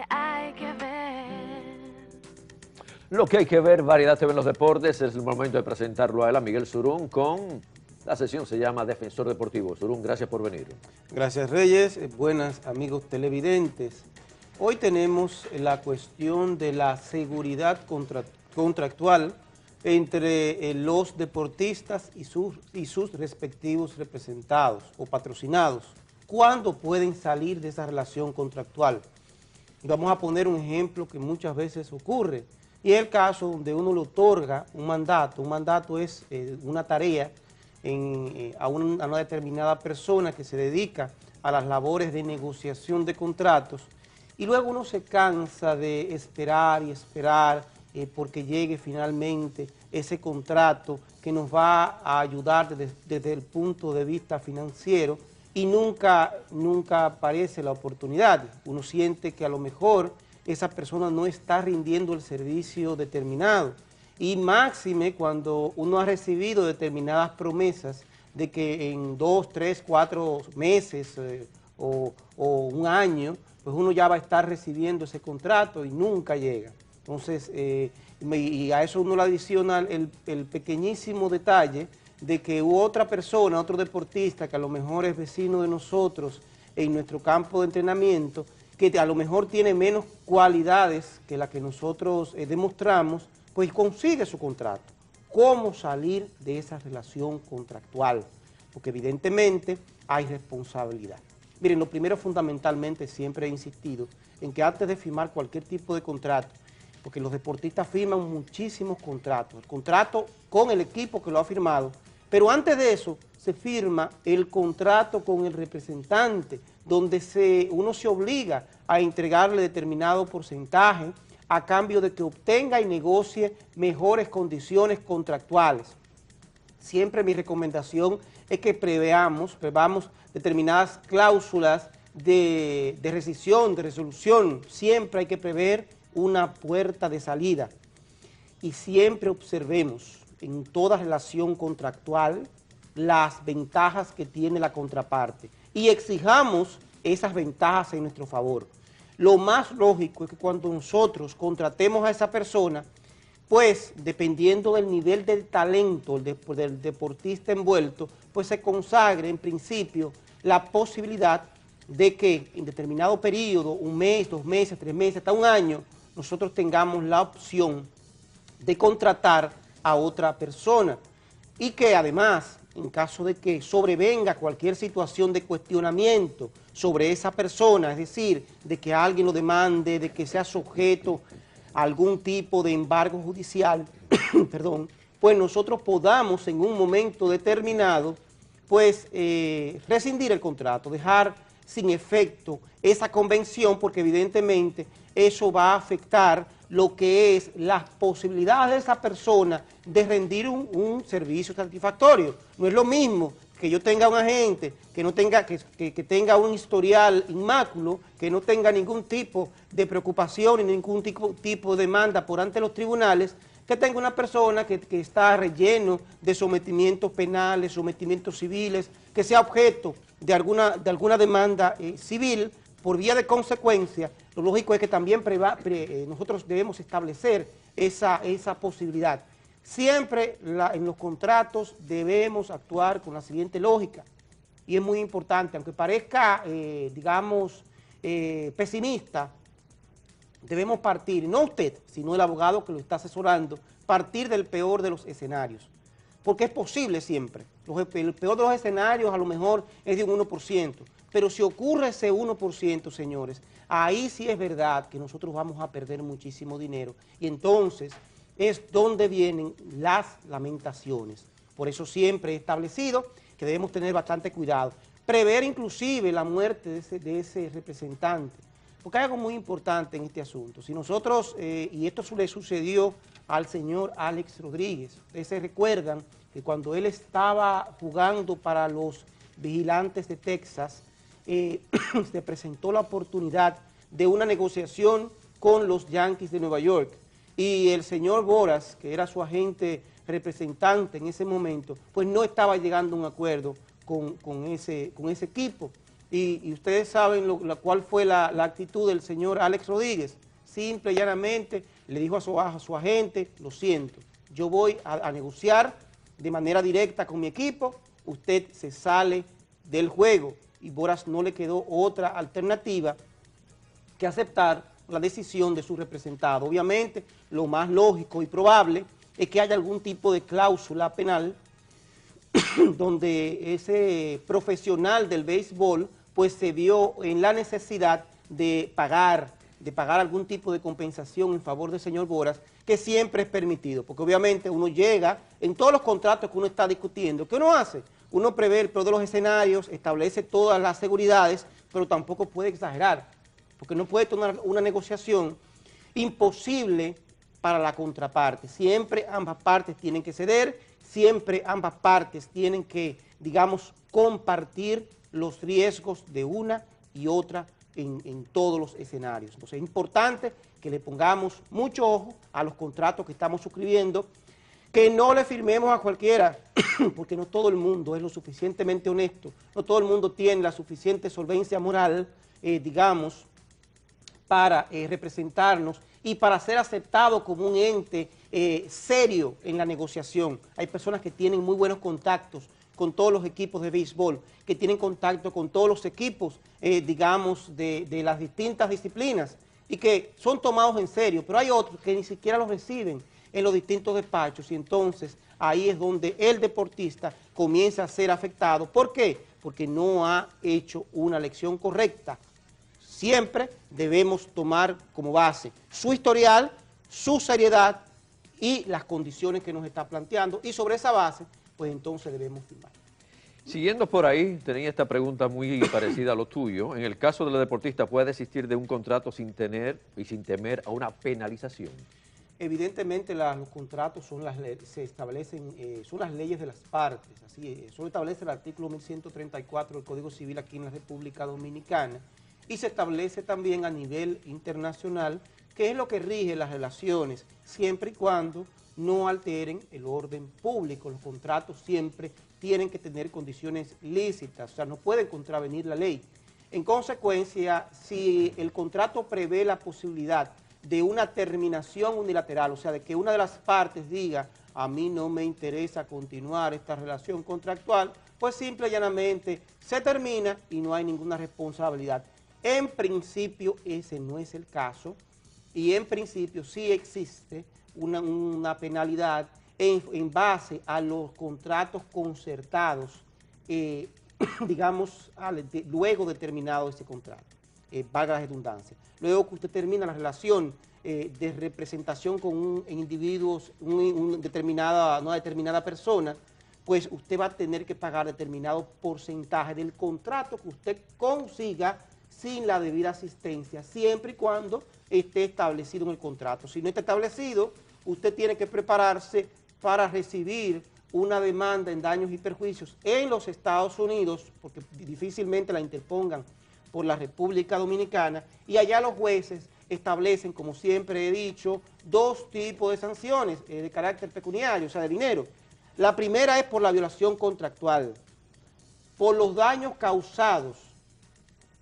Hay que ver. Lo que hay que ver, Variedad TV en los deportes, es el momento de presentarlo a él, a Miguel Surún, con la sesión se llama Defensor Deportivo. Surún, gracias por venir. Gracias, Reyes. Buenas, amigos televidentes. Hoy tenemos la cuestión de la seguridad contractual entre los deportistas y sus respectivos representados o patrocinados. ¿Cuándo pueden salir de esa relación contractual? Vamos a poner un ejemplo que muchas veces ocurre, y es el caso donde uno le otorga un mandato. Un mandato es una tarea a una determinada persona que se dedica a las labores de negociación de contratos, y luego uno se cansa de esperar y esperar porque llegue finalmente ese contrato que nos va a ayudar desde el punto de vista financiero, y nunca aparece la oportunidad. Uno siente que a lo mejor esa persona no está rindiendo el servicio determinado, y máxime cuando uno ha recibido determinadas promesas de que en 2, 3, 4 meses o un año, pues uno ya va a estar recibiendo ese contrato y nunca llega. Entonces, y a eso uno le adiciona el pequeñísimo detalle de que otra persona, otro deportista que a lo mejor es vecino de nosotros en nuestro campo de entrenamiento, que a lo mejor tiene menos cualidades que las que nosotros demostramos, pues consigue su contrato. ¿Cómo salir de esa relación contractual? Porque evidentemente hay responsabilidad. Miren, lo primero fundamentalmente, siempre he insistido en que antes de firmar cualquier tipo de contrato, porque los deportistas firman muchísimos contratos, el contrato con el equipo que lo ha firmado, pero antes de eso se firma el contrato con el representante, donde uno se obliga a entregarle determinado porcentaje a cambio de que obtenga y negocie mejores condiciones contractuales. Siempre mi recomendación es que prevamos determinadas cláusulas de rescisión, de resolución. Siempre hay que prever una puerta de salida, y siempre observemos en toda relación contractual las ventajas que tiene la contraparte y exijamos esas ventajas en nuestro favor. Lo más lógico es que cuando nosotros contratemos a esa persona, pues dependiendo del nivel del talento del deportista envuelto, pues se consagre en principio la posibilidad de que en determinado periodo, 1 mes, 2 meses, 3 meses, hasta 1 año, nosotros tengamos la opción de contratar a otra persona, y que además, en caso de que sobrevenga cualquier situación de cuestionamiento sobre esa persona, es decir, de que alguien lo demande, de que sea sujeto a algún tipo de embargo judicial, perdón, pues nosotros podamos en un momento determinado, pues rescindir el contrato, dejar sin efecto esa convención, porque evidentemente eso va a afectar lo que es las posibilidades de esa persona de rendir un servicio satisfactorio. No es lo mismo que yo tenga un agente que no tenga, que tenga un historial inmáculo, que no tenga ningún tipo de preocupación y ningún tipo de demanda por ante los tribunales, que tenga una persona que está relleno de sometimientos penales, sometimientos civiles, que sea objeto de alguna demanda civil. Por vía de consecuencia, lo lógico es que también nosotros debemos establecer esa posibilidad. Siempre en los contratos debemos actuar con la siguiente lógica, y es muy importante, aunque parezca, digamos, pesimista, debemos partir, no usted, sino el abogado que lo está asesorando, partir del peor de los escenarios, porque es posible siempre. El peor de los escenarios a lo mejor es de un 1%, pero si ocurre ese 1%, señores, ahí sí es verdad que nosotros vamos a perder muchísimo dinero, y entonces es donde vienen las lamentaciones. Por eso siempre he establecido que debemos tener bastante cuidado, prever inclusive la muerte de ese representante, porque hay algo muy importante en este asunto. Si nosotros, y esto le sucedió al señor Alex Rodríguez, ustedes se recuerdan que cuando él estaba jugando para los Vigilantes de Texas, se presentó la oportunidad de una negociación con los Yankees de Nueva York, y el señor Boras, que era su agente representante en ese momento, pues no estaba llegando a un acuerdo con ese equipo. y ustedes saben cuál fue la actitud del señor Alex Rodríguez. Simple y llanamente le dijo a su agente, lo siento, yo voy a negociar de manera directa con mi equipo, usted se sale del juego, y Boras no le quedó otra alternativa que aceptar la decisión de su representado. Obviamente, lo más lógico y probable es que haya algún tipo de cláusula penal donde ese profesional del béisbol pues se vio en la necesidad de pagar algún tipo de compensación en favor del señor Boras, que siempre es permitido, porque obviamente uno llega, en todos los contratos que uno está discutiendo, ¿qué uno hace? Uno prevé el peor de los escenarios, establece todas las seguridades, pero tampoco puede exagerar, porque no puede tomar una negociación imposible para la contraparte. Siempre ambas partes tienen que ceder, siempre ambas partes tienen que, digamos, compartir los riesgos de una y otra en todos los escenarios. Entonces es importante que le pongamos mucho ojo a los contratos que estamos suscribiendo, que no le firmemos a cualquiera, porque no todo el mundo es lo suficientemente honesto, no todo el mundo tiene la suficiente solvencia moral, digamos, para representarnos y para ser aceptado como un ente serio en la negociación. Hay personas que tienen muy buenos contactos con todos los equipos de béisbol, que tienen contacto con todos los equipos, digamos, de las distintas disciplinas, y que son tomados en serio, pero hay otros que ni siquiera los reciben en los distintos despachos, y entonces ahí es donde el deportista comienza a ser afectado. ¿Por qué? Porque no ha hecho una elección correcta. Siempre debemos tomar como base su historial, su seriedad y las condiciones que nos está planteando, y sobre esa base, pues entonces debemos firmar. Siguiendo por ahí, tenía esta pregunta muy parecida a lo tuyo. En el caso de la deportista, ¿puede desistir de un contrato sin tener y sin temer a una penalización? Evidentemente los contratos son se establecen, son las leyes de las partes, así eso lo establece el artículo 1134 del Código Civil aquí en la República Dominicana, y se establece también a nivel internacional, que es lo que rige las relaciones, siempre y cuando no alteren el orden público. Los contratos siempre tienen que tener condiciones lícitas, o sea, no pueden contravenir la ley. En consecuencia, si el contrato prevé la posibilidad de una terminación unilateral, o sea, de que una de las partes diga, a mí no me interesa continuar esta relación contractual, pues simple y llanamente se termina y no hay ninguna responsabilidad. En principio ese no es el caso, y en principio sí existe una penalidad en base a los contratos concertados, digamos, luego de terminado ese contrato, valga la redundancia. Luego que usted termina la relación de representación con individuos, una determinada persona, pues usted va a tener que pagar determinado porcentaje del contrato que usted consiga sin la debida asistencia, siempre y cuando esté establecido en el contrato. Si no está establecido, usted tiene que prepararse para recibir una demanda en daños y perjuicios en los Estados Unidos, porque difícilmente la interpongan por la República Dominicana, y allá los jueces establecen, como siempre he dicho, dos tipos de sanciones de carácter pecuniario, o sea, de dinero. La primera es por la violación contractual, por los daños causados,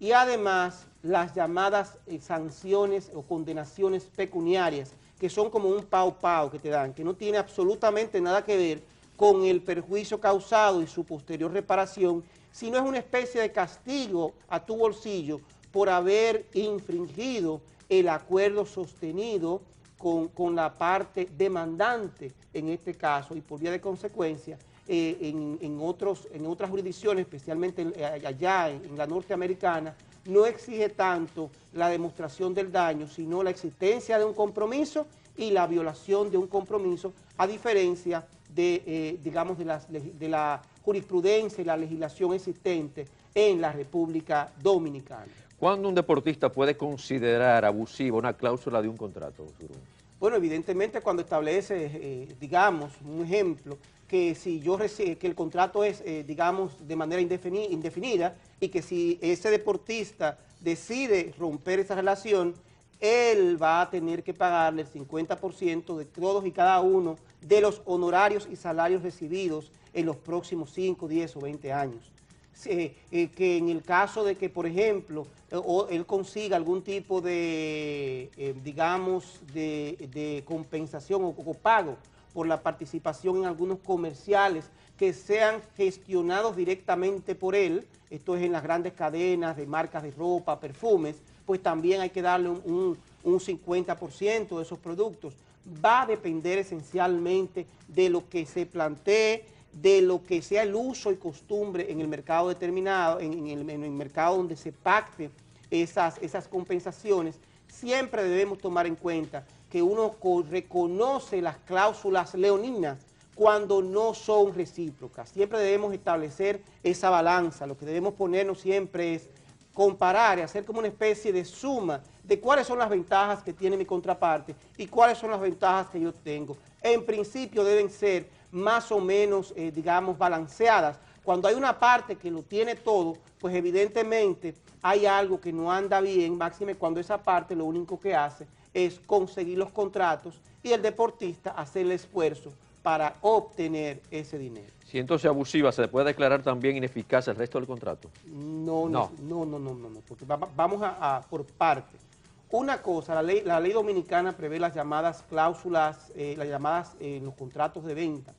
y además las llamadas sanciones o condenaciones pecuniarias, que son como un pau que te dan, que no tiene absolutamente nada que ver con el perjuicio causado y su posterior reparación, sino es una especie de castigo a tu bolsillo por haber infringido el acuerdo sostenido con la parte demandante en este caso, y por vía de consecuencia en otras jurisdicciones, especialmente allá en la norteamericana, no exige tanto la demostración del daño, sino la existencia de un compromiso y la violación de un compromiso, a diferencia de, digamos, de la jurisprudencia y la legislación existente en la República Dominicana. ¿Cuándo un deportista puede considerar abusiva una cláusula de un contrato, Surún? Bueno, evidentemente cuando establece, digamos, un ejemplo, que si que el contrato es, digamos, de manera indefinida, y que si ese deportista decide romper esa relación, él va a tener que pagarle el 50% de todos y cada uno de los honorarios y salarios recibidos en los próximos 5, 10 o 20 años. que en el caso de que, por ejemplo, él consiga algún tipo de, digamos, de compensación o pago por la participación en algunos comerciales que sean gestionados directamente por él, esto es en las grandes cadenas de marcas de ropa, perfumes, pues también hay que darle un 50% de esos productos. Va a depender esencialmente de lo que se plantee, de lo que sea el uso y costumbre en el mercado determinado, en el mercado donde se pacte esas compensaciones. Siempre debemos tomar en cuenta que uno reconoce las cláusulas leoninas cuando no son recíprocas. Siempre debemos establecer esa balanza. Lo que debemos ponernos siempre es comparar y hacer como una especie de suma de cuáles son las ventajas que tiene mi contraparte y cuáles son las ventajas que yo tengo. En principio deben ser más o menos, digamos, balanceadas. Cuando hay una parte que lo tiene todo, pues evidentemente hay algo que no anda bien, máxime cuando esa parte lo único que hace es conseguir los contratos y el deportista hacer el esfuerzo para obtener ese dinero. Si entonces abusiva, ¿se le puede declarar también ineficaz el resto del contrato? No, porque vamos a por partes. Una cosa, la ley dominicana prevé las llamadas cláusulas, los contratos de venta,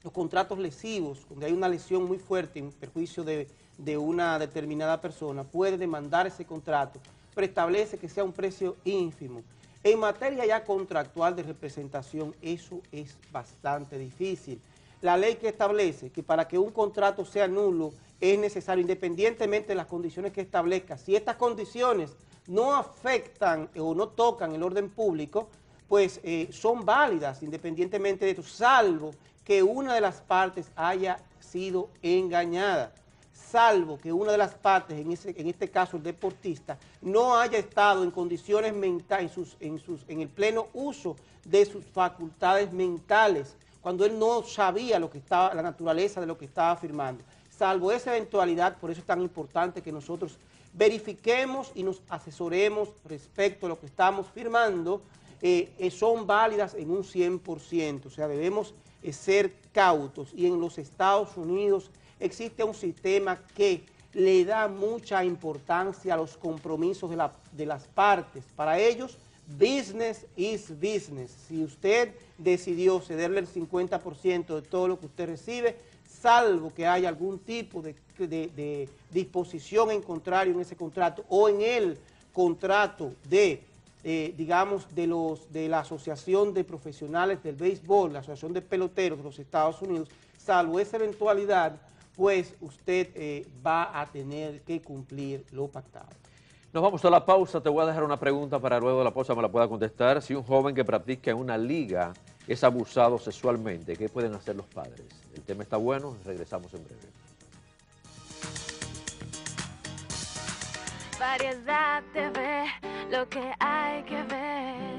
los contratos lesivos, donde hay una lesión muy fuerte en perjuicio de una determinada persona, puede demandar ese contrato, pero establece que sea un precio ínfimo. En materia ya contractual de representación, eso es bastante difícil. La ley que establece que para que un contrato sea nulo es necesario, independientemente de las condiciones que establezca, si estas condiciones no afectan o no tocan el orden público, pues son válidas independientemente de esto, salvo que una de las partes haya sido engañada, salvo que una de las partes, en este caso el deportista, no haya estado en condiciones mentales, en el pleno uso de sus facultades mentales, cuando él no sabía la naturaleza de lo que estaba firmando. Salvo esa eventualidad, por eso es tan importante que nosotros verifiquemos y nos asesoremos respecto a lo que estamos firmando, son válidas en un 100%, o sea, debemos ser cautos. Y en los Estados Unidos existe un sistema que le da mucha importancia a los compromisos de las partes. Para ellos, business is business. Si usted decidió cederle el 50% de todo lo que usted recibe, salvo que haya algún tipo de disposición en contrario en ese contrato o en el contrato digamos, de la Asociación de Profesionales del Béisbol, la Asociación de Peloteros de los Estados Unidos, salvo esa eventualidad, pues usted va a tener que cumplir lo pactado. Nos vamos a la pausa. Te voy a dejar una pregunta para luego de la pausa me la pueda contestar. Si un joven que practica en una liga es abusado sexualmente, ¿qué pueden hacer los padres? El tema está bueno, regresamos en breve. Variedad TV, lo que hay que ver.